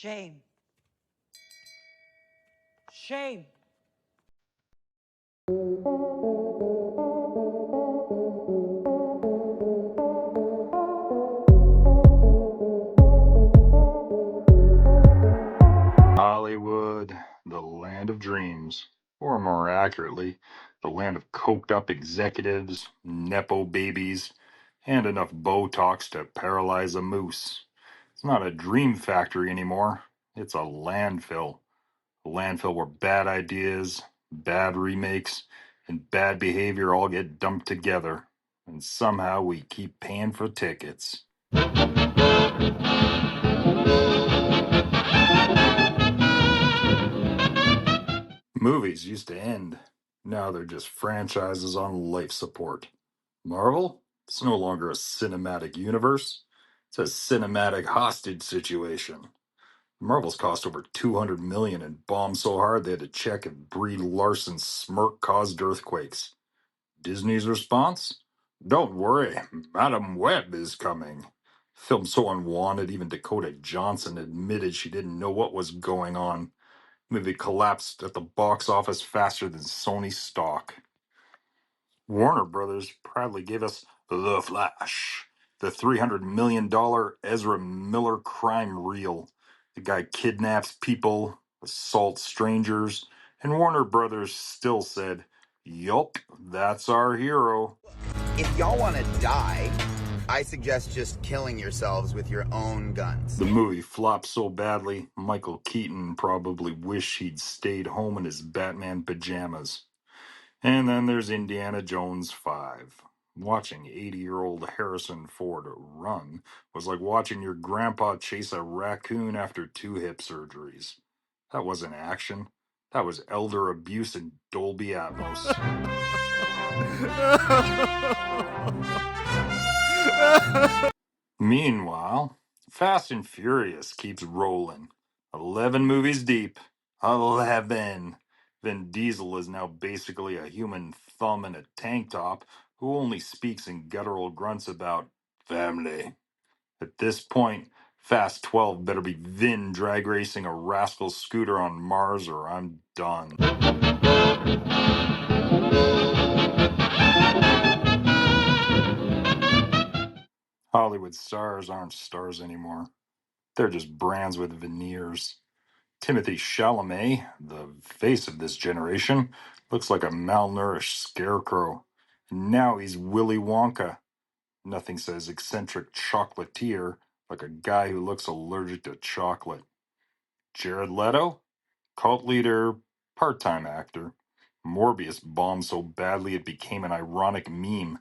Shame. Shame. Hollywood, the land of dreams, or more accurately, the land of coked up executives, nepo babies, and enough Botox to paralyze a moose. It's not a dream factory anymore. It's a landfill. A landfill where bad ideas, bad remakes, and bad behavior all get dumped together. And somehow we keep paying for tickets. Movies used to end. Now they're just franchises on life support. Marvel? It's no longer a cinematic universe. It's a cinematic hostage situation. Marvel's cost over 200 million and bombed so hard they had to check if Brie Larson's smirk caused earthquakes. Disney's response? Don't worry, Madam Web is coming. Film so unwanted, even Dakota Johnson admitted she didn't know what was going on. Movie collapsed at the box office faster than Sony stock. Warner Brothers proudly gave us The Flash, the $300 million Ezra Miller crime reel. The guy kidnaps people, assaults strangers, and Warner Brothers still said, Yup, that's our hero. If y'all want to die, I suggest just killing yourselves with your own guns. The movie flopped so badly, Michael Keaton probably wished he'd stayed home in his Batman pajamas. And then there's Indiana Jones 5. Watching 80-year-old Harrison Ford run was like watching your grandpa chase a raccoon after 2 hip surgeries. That wasn't action. That was elder abuse in Dolby Atmos. Meanwhile, Fast and Furious keeps rolling. 11 movies deep. 11. Vin Diesel is now basically a human thumb in a tank top who only speaks in guttural grunts about family. At this point, Fast 12 better be Vin drag racing a rascal scooter on Mars or I'm done. Hollywood stars aren't stars anymore. They're just brands with veneers. Timothy Chalamet, the face of this generation, looks like a malnourished scarecrow. And now he's Willy Wonka. Nothing says eccentric chocolatier like a guy who looks allergic to chocolate. Jared Leto? Cult leader, part-time actor. Morbius bombed so badly it became an ironic meme.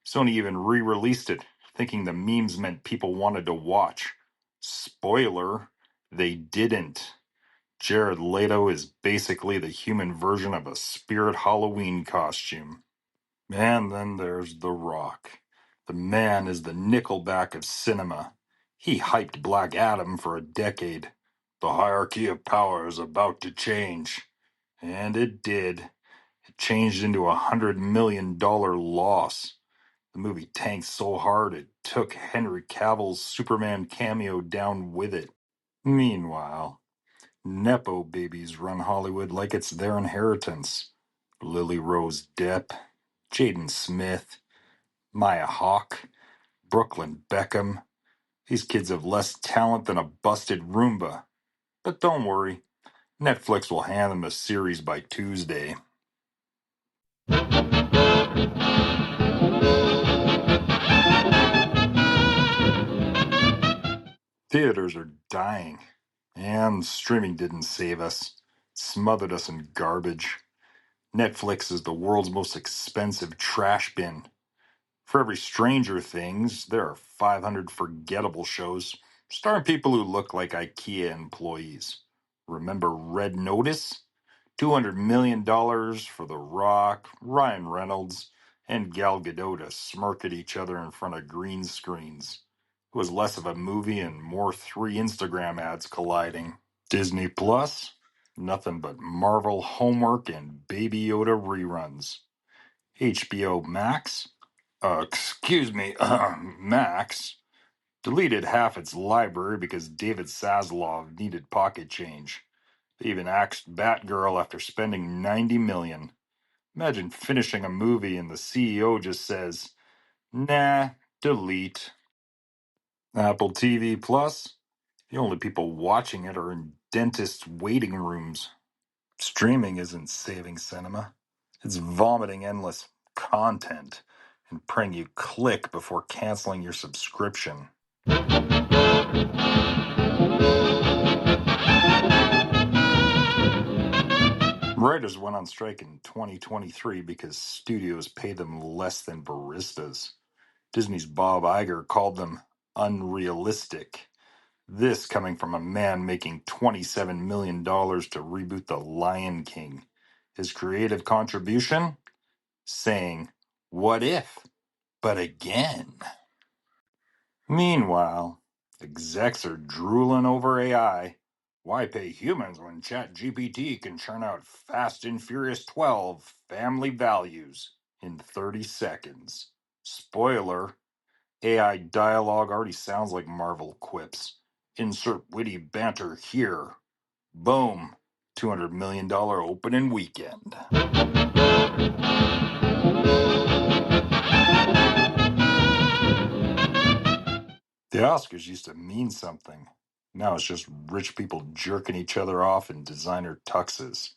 Sony even re-released it, thinking the memes meant people wanted to watch. Spoiler, they didn't. Jared Leto is basically the human version of a spirit Halloween costume. And then there's The Rock. The man is the Nickelback of cinema. He hyped Black Adam for a decade. The hierarchy of power is about to change. And it did. It changed into $100 million loss. The movie tanked so hard it took Henry Cavill's Superman cameo down with it. Meanwhile, Nepo babies run Hollywood like it's their inheritance. Lily Rose Depp, Jaden Smith, Maya Hawke, Brooklyn Beckham. These kids have less talent than a busted Roomba. But don't worry, Netflix will hand them a series by Tuesday. Theaters are dying. And streaming didn't save us. It smothered us in garbage. Netflix is the world's most expensive trash bin. For every Stranger Things, there are 500 forgettable shows starring people who look like IKEA employees. Remember Red Notice? $200 million for The Rock, Ryan Reynolds, and Gal Gadot to smirk at each other in front of green screens. It was less of a movie and more 3 Instagram ads colliding. Disney Plus? Nothing but Marvel homework and Baby Yoda reruns. HBO Max? Excuse me, Max. Deleted half its library because David Zaslav needed pocket change. They even axed Batgirl after spending $90 million. Imagine finishing a movie and the CEO just says, "Nah, delete." Apple TV Plus, the only people watching it are in dentists' waiting rooms. Streaming isn't saving cinema. It's vomiting endless content and praying you click before canceling your subscription. Writers went on strike in 2023 because studios paid them less than baristas. Disney's Bob Iger called them unrealistic. This coming from a man making $27 million to reboot The Lion King. His creative contribution? Saying, "What if? But again." Meanwhile, execs are drooling over AI. Why pay humans when ChatGPT can churn out Fast and Furious 12 family values in 30 seconds? Spoiler, AI dialogue already sounds like Marvel quips. Insert witty banter here. Boom. $200 million opening weekend. The Oscars used to mean something. Now it's just rich people jerking each other off in designer tuxes.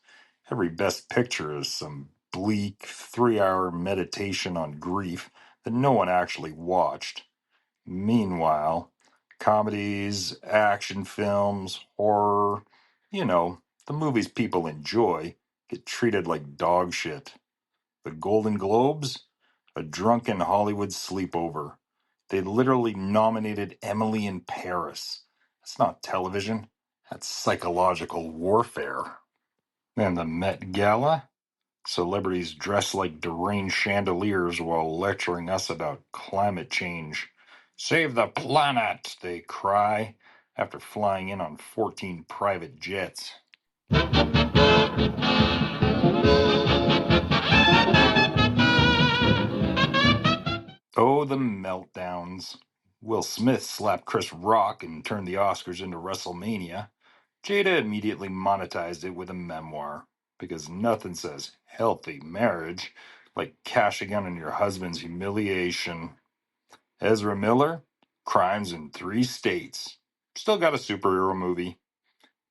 Every best picture is some bleak 3-hour meditation on grief that no one actually watched. Meanwhile, comedies, action films, horror, the movies people enjoy, get treated like dog shit. The Golden Globes? A drunken Hollywood sleepover. They literally nominated Emily in Paris. That's not television. That's psychological warfare. And the Met Gala? Celebrities dress like deranged chandeliers while lecturing us about climate change. Save the planet, they cry, after flying in on 14 private jets. Oh, the meltdowns. Will Smith slapped Chris Rock and turned the Oscars into WrestleMania. Jada immediately monetized it with a memoir, because nothing says healthy marriage like cashing in on your husband's humiliation. Ezra Miller, crimes in 3 states. Still got a superhero movie.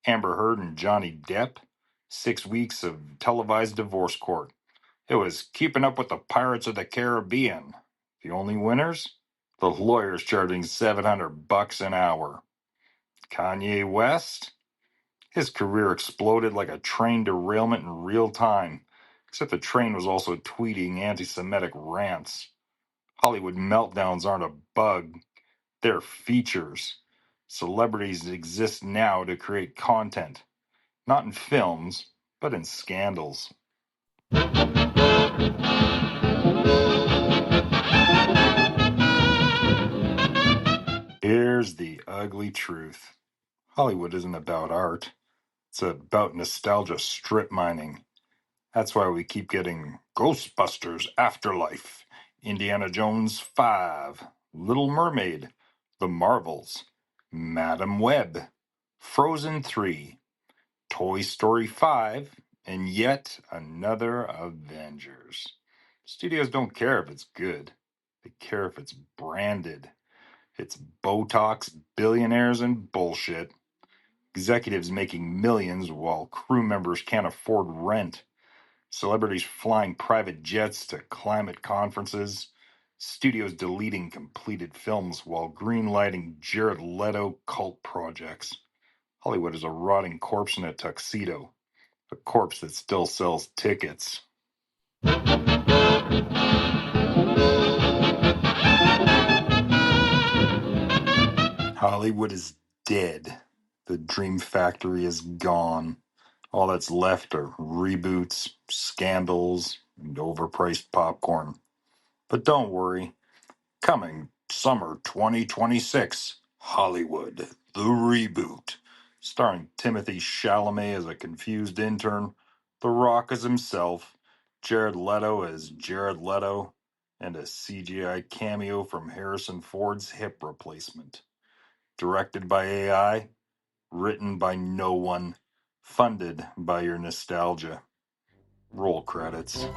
Amber Heard and Johnny Depp, 6 weeks of televised divorce court. It was keeping up with the Pirates of the Caribbean. The only winners? The lawyers charging $700 an hour. Kanye West? His career exploded like a train derailment in real time, except the train was also tweeting anti Semitic rants. Hollywood meltdowns aren't a bug, they're features. Celebrities exist now to create content, not in films, but in scandals. Here's the ugly truth. Hollywood isn't about art. It's about nostalgia strip mining. That's why we keep getting Ghostbusters Afterlife, Indiana Jones 5, Little Mermaid, The Marvels, Madam Web, Frozen 3, Toy Story 5, and yet another Avengers. Studios don't care if it's good. They care if it's branded. It's Botox, billionaires, and bullshit. Executives making millions while crew members can't afford rent. Celebrities flying private jets to climate conferences. Studios deleting completed films while greenlighting Jared Leto cult projects. Hollywood is a rotting corpse in a tuxedo. A corpse that still sells tickets. Hollywood is dead. The dream factory is gone. All that's left are reboots, scandals, and overpriced popcorn. But don't worry, coming summer 2026, Hollywood, the reboot, starring Timothy Chalamet as a confused intern, The Rock as himself, Jared Leto as Jared Leto, and a CGI cameo from Harrison Ford's hip replacement. Directed by AI, written by no one, funded by your nostalgia. Roll credits.